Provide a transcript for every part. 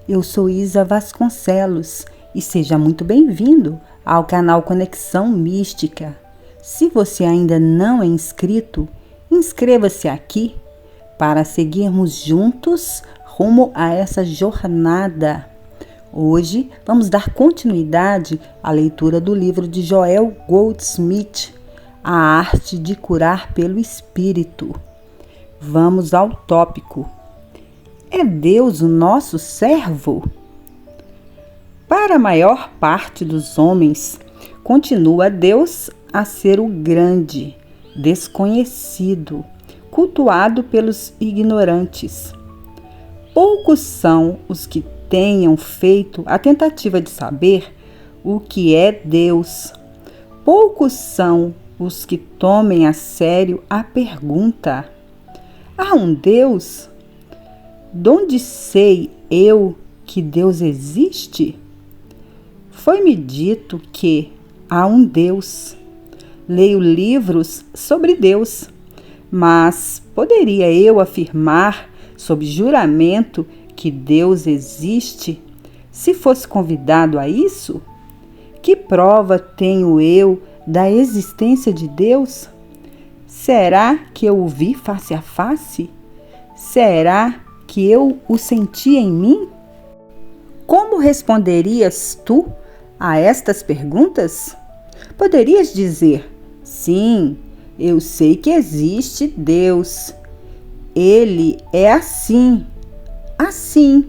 Eu sou Isa Vasconcelos e seja muito bem-vindo ao canal Conexão Mística. Se você ainda não é inscrito, inscreva-se aqui para seguirmos juntos rumo a essa jornada. Hoje vamos dar continuidade à leitura do livro de Joel Goldsmith, A Arte de Curar pelo Espírito. Vamos ao tópico. É Deus o nosso servo? Para a maior parte dos homens, continua Deus a ser o grande, desconhecido, cultuado pelos ignorantes. Poucos são os que tenham feito a tentativa de saber o que é Deus. Poucos são os que tomem a sério a pergunta: há um Deus? Donde sei eu que Deus existe? Foi-me dito que há um Deus. Leio livros sobre Deus, mas poderia eu afirmar sob juramento que Deus existe se fosse convidado a isso? Que prova tenho eu da existência de Deus? Será que eu o vi face a face? Será que eu o senti em mim? Como responderias tu a estas perguntas? Poderias dizer: sim, eu sei que existe Deus. Ele é assim, assim.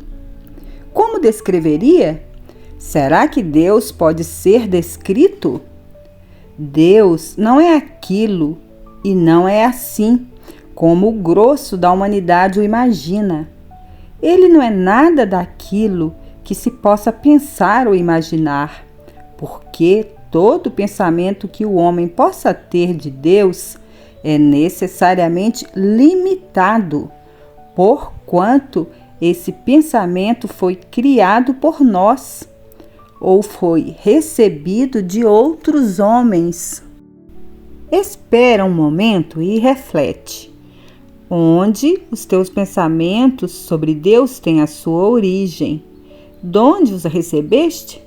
Como descreveria? Será que Deus pode ser descrito? Deus não é aquilo e não é assim, como o grosso da humanidade o imagina. Ele não é nada daquilo que se possa pensar ou imaginar, porque todo pensamento que o homem possa ter de Deus é necessariamente limitado, porquanto esse pensamento foi criado por nós ou foi recebido de outros homens. Espera um momento e reflete. Onde os teus pensamentos sobre Deus têm a sua origem? Donde os recebeste?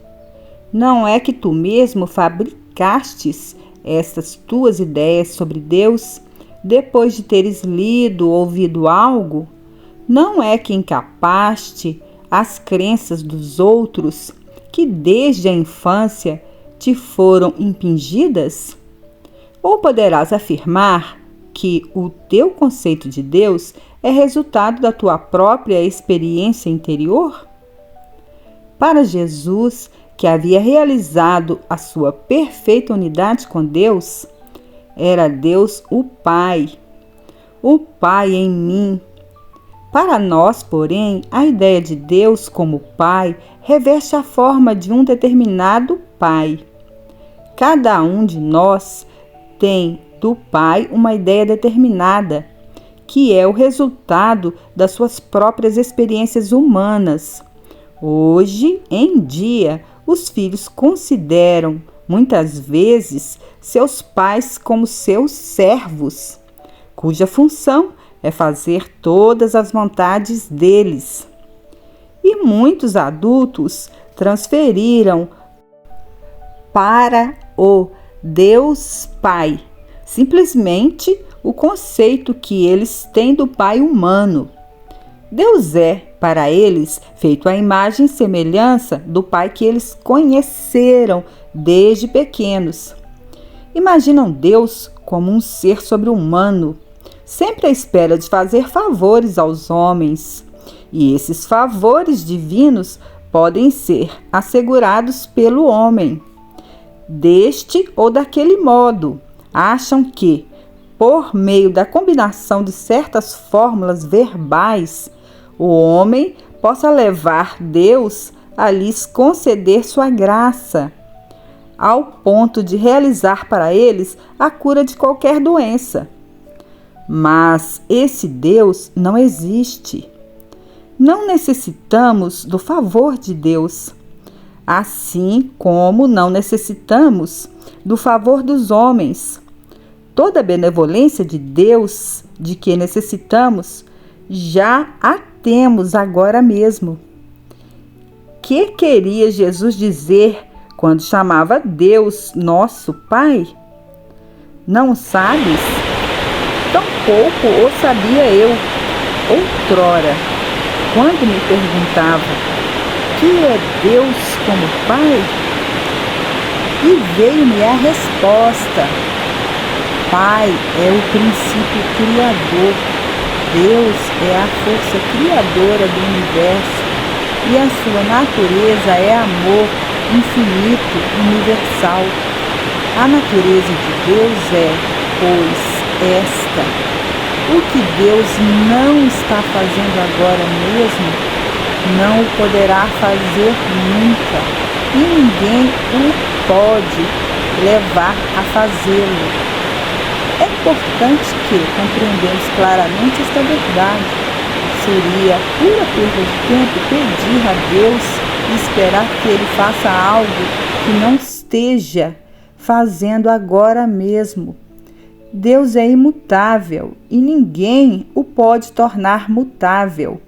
Não é que tu mesmo fabricastes estas tuas ideias sobre Deus depois de teres lido ou ouvido algo? Não é que encapaste as crenças dos outros que desde a infância te foram impingidas? Ou poderás afirmar que o teu conceito de Deus é resultado da tua própria experiência interior? Para Jesus, que havia realizado a sua perfeita unidade com Deus, era Deus o Pai em mim. Para nós, porém, a ideia de Deus como Pai reveste a forma de um determinado Pai. Cada um de nós tem do Pai uma ideia determinada, que é o resultado das suas próprias experiências humanas. Hoje em dia, os filhos consideram, muitas vezes, seus pais como seus servos, cuja função é fazer todas as vontades deles. E muitos adultos transferiram para o Deus Pai simplesmente o conceito que eles têm do Pai humano. Deus é, para eles, feito à imagem e semelhança do Pai que eles conheceram desde pequenos. Imaginam Deus como um ser sobre-humano, sempre à espera de fazer favores aos homens. E esses favores divinos podem ser assegurados pelo homem. Deste ou daquele modo, acham que, por meio da combinação de certas fórmulas verbais, o homem possa levar Deus a lhes conceder sua graça, ao ponto de realizar para eles a cura de qualquer doença. Mas esse Deus não existe. Não necessitamos do favor de Deus, assim como não necessitamos do favor dos homens. Toda a benevolência de Deus de que necessitamos já a temos agora mesmo. que queria Jesus dizer quando chamava Deus nosso Pai? Não sabes? Tampouco o sabia eu, outrora, quando me perguntava: que é Deus como Pai? E veio-me a resposta: Pai é o princípio criador, Deus é a força criadora do universo e a sua natureza é amor infinito, universal. A natureza de Deus é, pois, esta: o que Deus não está fazendo agora mesmo, não o poderá fazer nunca, e ninguém o pode levar a fazê-lo. É importante que compreendamos claramente esta verdade. Seria pura perda de tempo pedir a Deus e esperar que Ele faça algo que não esteja fazendo agora mesmo. Deus é imutável e ninguém o pode tornar mutável.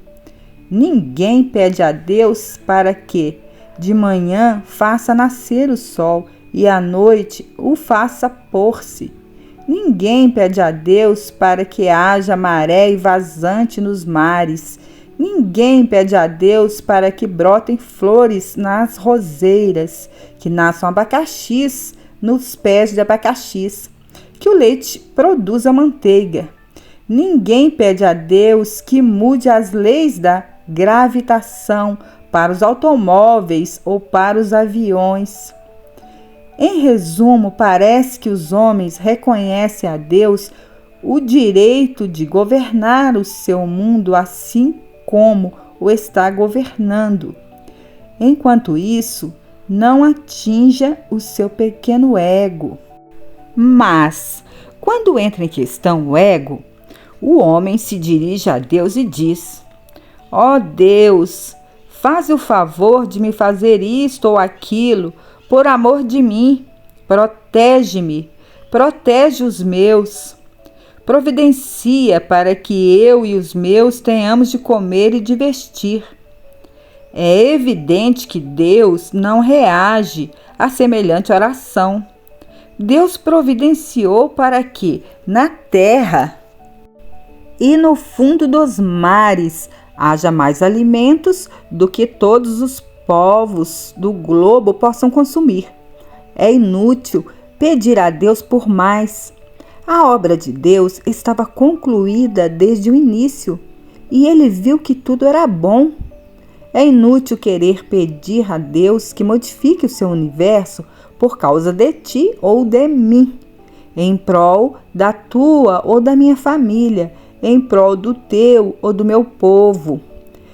Ninguém pede a Deus para que de manhã faça nascer o sol e à noite o faça pôr-se. Ninguém pede a Deus para que haja maré e vazante nos mares. Ninguém pede a Deus para que brotem flores nas roseiras, que nasçam abacaxis nos pés de abacaxis, que o leite produza manteiga. Ninguém pede a Deus que mude as leis da gravitação para os automóveis ou para os aviões. Em resumo, parece que os homens reconhecem a Deus o direito de governar o seu mundo assim como o está governando. Enquanto isso, não atinja o seu pequeno ego. Mas, quando entra em questão o ego, o homem se dirige a Deus e diz: ó Deus, faz o favor de me fazer isto ou aquilo, por amor de mim, protege-me, protege os meus, providencia para que eu e os meus tenhamos de comer e de vestir. É evidente que Deus não reage a semelhante oração. Deus providenciou para que, na terra e no fundo dos mares, haja mais alimentos do que todos os povos do globo possam consumir. É inútil pedir a Deus por mais. A obra de Deus estava concluída desde o início e ele viu que tudo era bom. É inútil querer pedir a Deus que modifique o seu universo por causa de ti ou de mim, em prol da tua ou da minha família, em prol do teu ou do meu povo.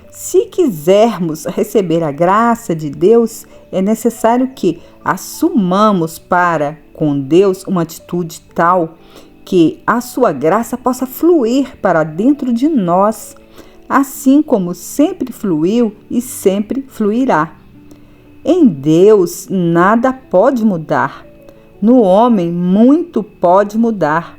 Se quisermos receber a graça de Deus, é necessário que assumamos para com Deus uma atitude tal que a sua graça possa fluir para dentro de nós, assim como sempre fluiu e sempre fluirá. Em Deus nada pode mudar, no homem muito pode mudar.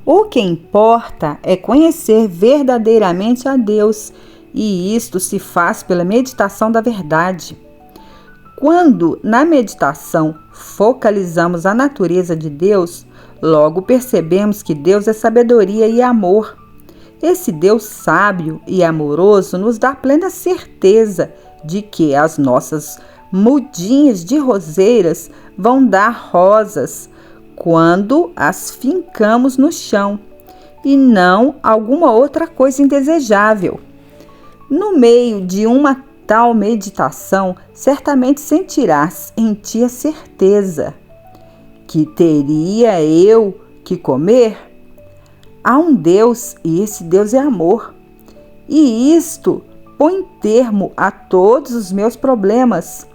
O que importa é conhecer verdadeiramente a Deus, e isto se faz pela meditação da verdade. Quando na meditação focalizamos a natureza de Deus, logo percebemos que Deus é sabedoria e amor. Esse Deus sábio e amoroso nos dá plena certeza de que as nossas mudinhas de roseiras vão dar rosas quando as fincamos no chão, e não alguma outra coisa indesejável. No meio de uma tal meditação, certamente sentirás em ti a certeza que teria eu que comer. Há um Deus e esse Deus é amor. E isto põe termo a todos os meus problemas.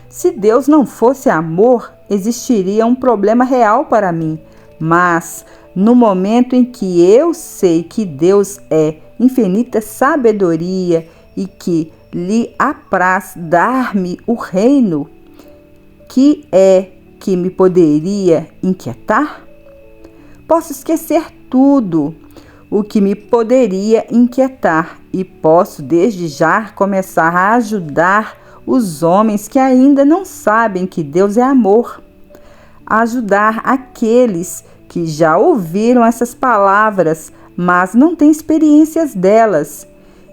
Se Deus não fosse amor, existiria um problema real para mim. Mas, no momento em que eu sei que Deus é infinita sabedoria e que lhe apraz dar-me o reino, que é que me poderia inquietar? Posso esquecer tudo o que me poderia inquietar e posso desde já começar a ajudar os homens que ainda não sabem que Deus é amor, ajudar aqueles que já ouviram essas palavras, mas não têm experiências delas.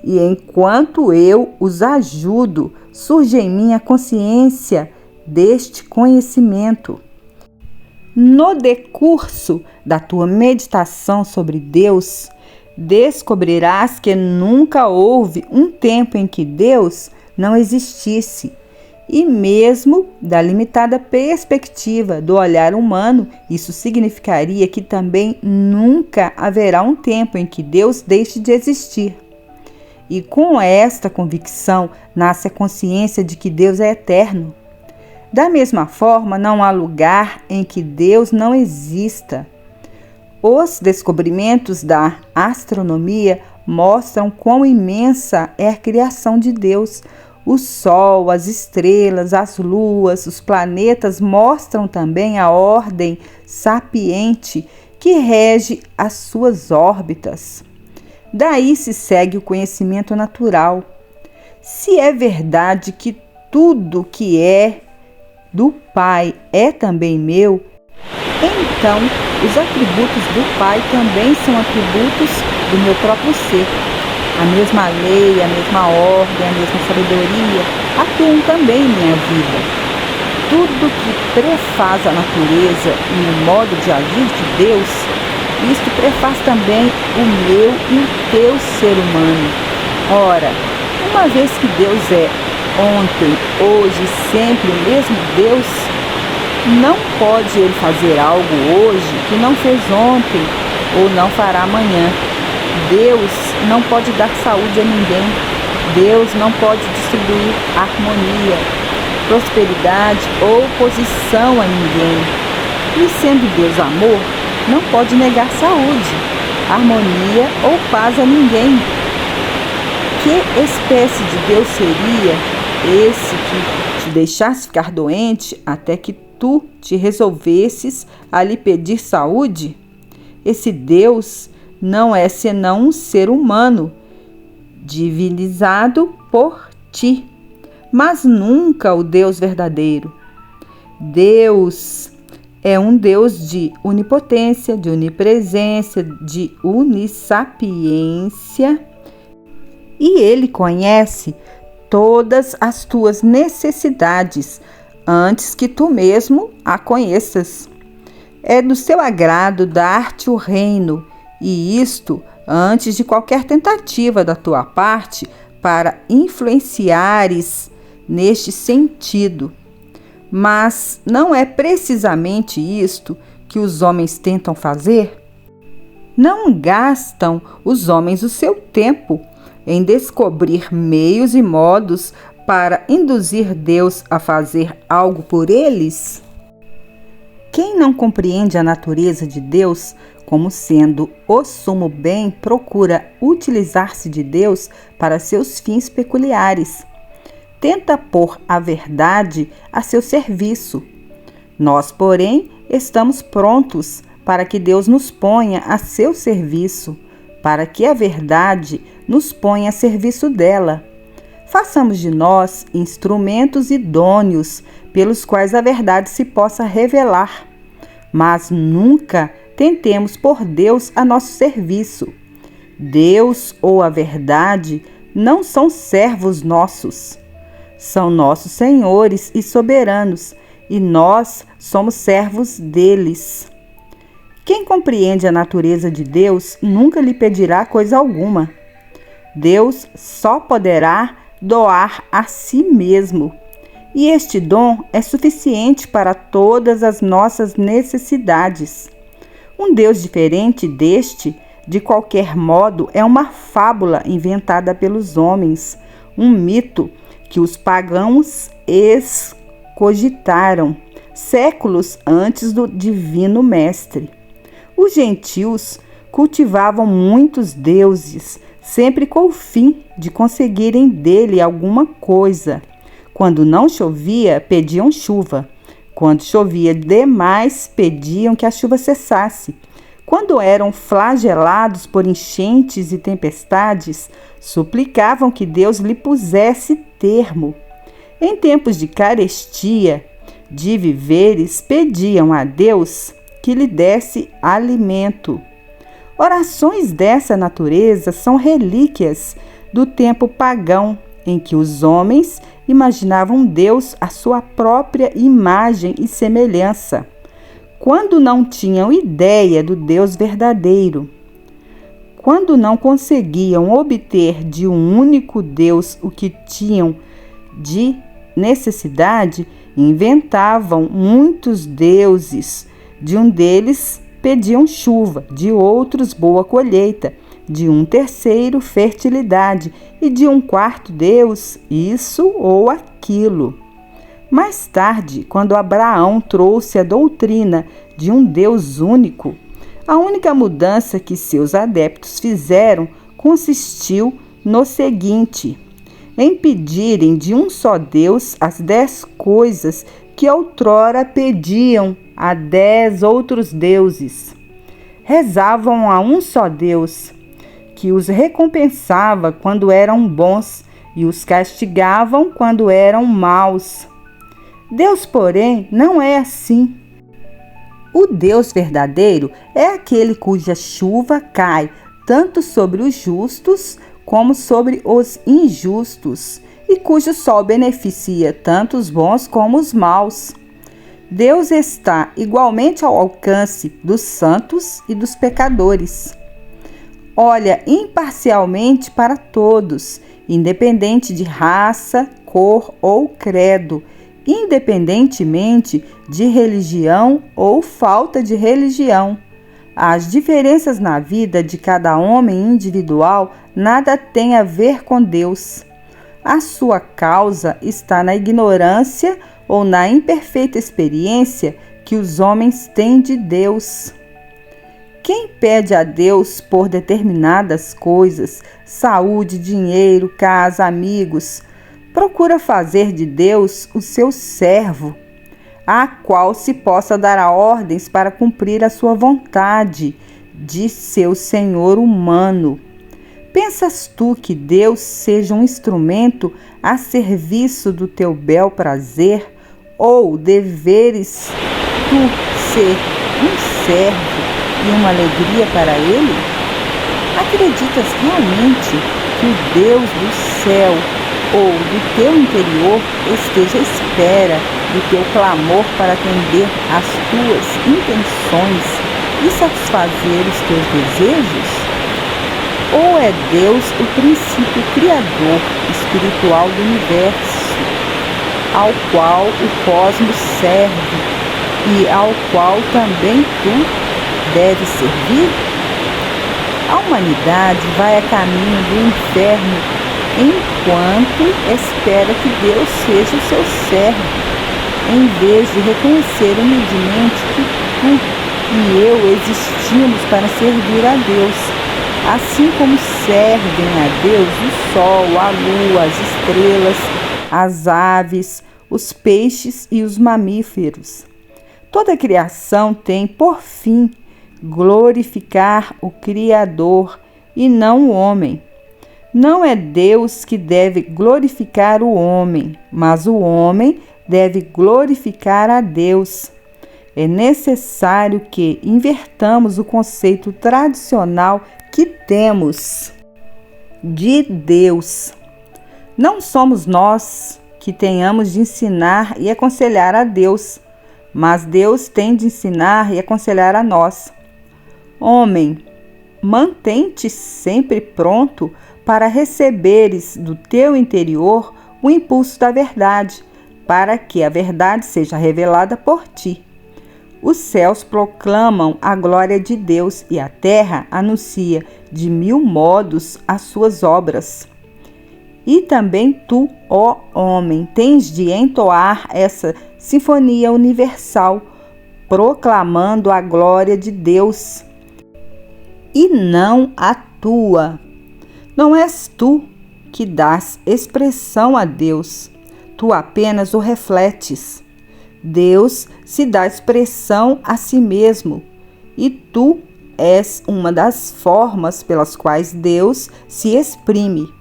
E enquanto eu os ajudo, surge em mim a consciência deste conhecimento. No decurso da tua meditação sobre Deus, descobrirás que nunca houve um tempo em que Deus não existisse. E mesmo da limitada perspectiva do olhar humano, isso significaria que também nunca haverá um tempo em que Deus deixe de existir. E com esta convicção nasce a consciência de que Deus é eterno. Da mesma forma, não há lugar em que Deus não exista. Os descobrimentos da astronomia mostram quão imensa é a criação de Deus. O Sol, as estrelas, as luas, os planetas mostram também a ordem sapiente que rege as suas órbitas. Daí se segue o conhecimento natural. Se é verdade que tudo que é do Pai é também meu, então os atributos do Pai também são atributos do meu próprio ser. A mesma lei, a mesma ordem, a mesma sabedoria atuam também em minha vida. Tudo que prefaz a natureza e o modo de agir de Deus, isto prefaz também o meu e o teu ser humano. Ora, uma vez que Deus é ontem, hoje e sempre o mesmo Deus, não pode Ele fazer algo hoje que não fez ontem ou não fará amanhã. Deus não pode dar saúde a ninguém. Deus não pode distribuir harmonia, prosperidade ou posição a ninguém. E sendo Deus amor, não pode negar saúde, harmonia ou paz a ninguém. Que espécie de Deus seria esse que te deixasse ficar doente até que tu te resolvesses a lhe pedir saúde? Esse Deus não é senão um ser humano, divinizado por ti, mas nunca o Deus verdadeiro. Deus é um Deus de onipotência, de onipresença, de onissapiência, e Ele conhece todas as tuas necessidades antes que tu mesmo a conheças. É do seu agrado dar-te o reino, e isto antes de qualquer tentativa da tua parte para influenciares neste sentido. Mas não é precisamente isto que os homens tentam fazer? Não gastam os homens o seu tempo em descobrir meios e modos para induzir Deus a fazer algo por eles? Quem não compreende a natureza de Deus como sendo o sumo bem, procura utilizar-se de Deus para seus fins peculiares. Tenta pôr a verdade a seu serviço. Nós, porém, estamos prontos para que Deus nos ponha a seu serviço, para que a verdade nos ponha a serviço dela. Façamos de nós instrumentos idôneos pelos quais a verdade se possa revelar, mas nunca tentemos por Deus a nosso serviço. Deus ou a verdade não são servos nossos. São nossos senhores e soberanos, e nós somos servos deles. Quem compreende a natureza de Deus nunca lhe pedirá coisa alguma. Deus só poderá doar a si mesmo, e este dom é suficiente para todas as nossas necessidades. Um Deus diferente deste, de qualquer modo, é uma fábula inventada pelos homens, um mito que os pagãos excogitaram séculos antes do divino mestre. Os gentios cultivavam muitos deuses, sempre com o fim de conseguirem dele alguma coisa. Quando não chovia, pediam chuva. Quando chovia demais, pediam que a chuva cessasse. Quando eram flagelados por enchentes e tempestades, suplicavam que Deus lhe pusesse termo. Em tempos de carestia de víveres, pediam a Deus que lhe desse alimento. Orações dessa natureza são relíquias do tempo pagão, em que os homens imaginavam Deus à sua própria imagem e semelhança, quando não tinham ideia do Deus verdadeiro. Quando não conseguiam obter de um único Deus o que tinham de necessidade, inventavam muitos deuses. De um deles pediam chuva, de outros boa colheita, de um terceiro fertilidade e de um quarto Deus isso ou aquilo. Mais tarde, quando Abraão trouxe a doutrina de um Deus único, a única mudança que seus adeptos fizeram consistiu no seguinte: em pedirem de um só Deus as 10 coisas que outrora pediam a 10 outros deuses. Rezavam a um só Deus, que os recompensava quando eram bons e os castigavam quando eram maus. Deus, porém, não é assim. O Deus verdadeiro é aquele cuja chuva cai tanto sobre os justos como sobre os injustos, e cujo sol beneficia tanto os bons como os maus. Deus está igualmente ao alcance dos santos e dos pecadores. Olha imparcialmente para todos, independente de raça, cor ou credo, independentemente de religião ou falta de religião. As diferenças na vida de cada homem individual nada têm a ver com Deus. A sua causa está na ignorância ou na imperfeita experiência que os homens têm de Deus. Quem pede a Deus por determinadas coisas, saúde, dinheiro, casa, amigos, procura fazer de Deus o seu servo, a qual se possa dar ordens para cumprir a sua vontade, de seu senhor humano. Pensas tu que Deus seja um instrumento a serviço do teu bel prazer, ou deveres tu ser um servo e uma alegria para Ele? Acreditas realmente que o Deus do céu ou do teu interior esteja à espera do teu clamor para atender às tuas intenções e satisfazer os teus desejos? Ou é Deus o princípio criador espiritual do universo, ao qual o cosmos serve e ao qual também tu deves servir? A humanidade vai a caminho do inferno enquanto espera que Deus seja o seu servo, em vez de reconhecer humildemente que tu e eu existimos para servir a Deus, assim como servem a Deus o sol, a lua, as estrelas, as aves, os peixes e os mamíferos. Toda a criação tem por fim glorificar o Criador e não o homem. Não é Deus que deve glorificar o homem, mas o homem deve glorificar a Deus. É necessário que invertamos o conceito tradicional que temos de Deus. Não somos nós que tenhamos de ensinar e aconselhar a Deus, mas Deus tem de ensinar e aconselhar a nós. Homem, mantém-te sempre pronto para receberes do teu interior o impulso da verdade, para que a verdade seja revelada por ti. Os céus proclamam a glória de Deus e a terra anuncia de 1000 modos as suas obras. E também tu, ó homem, tens de entoar essa sinfonia universal, proclamando a glória de Deus, e não a tua. Não és tu que dás expressão a Deus, tu apenas o refletes. Deus se dá expressão a si mesmo, e tu és uma das formas pelas quais Deus se exprime.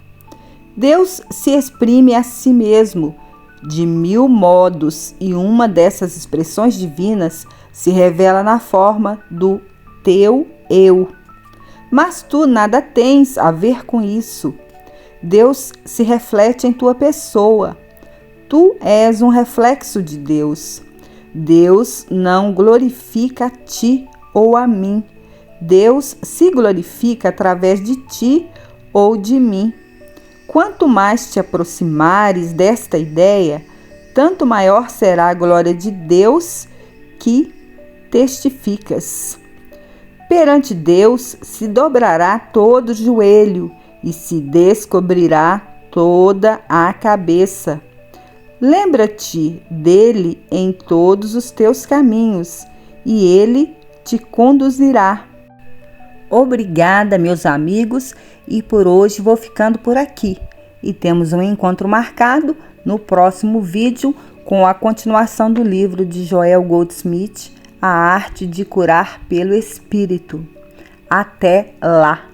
Deus se exprime a si mesmo de 1000 modos, e uma dessas expressões divinas se revela na forma do teu eu. Mas tu nada tens a ver com isso. Deus se reflete em tua pessoa. Tu és um reflexo de Deus. Deus não glorifica a ti ou a mim. Deus se glorifica através de ti ou de mim. Quanto mais te aproximares desta ideia, tanto maior será a glória de Deus que testificas. Perante Deus se dobrará todo o joelho e se descobrirá toda a cabeça. Lembra-te dele em todos os teus caminhos, e ele te conduzirá. Obrigada, meus amigos, e por hoje vou ficando por aqui. E temos um encontro marcado no próximo vídeo com a continuação do livro de Joel Goldsmith, A Arte de Curar pelo Espírito. Até lá!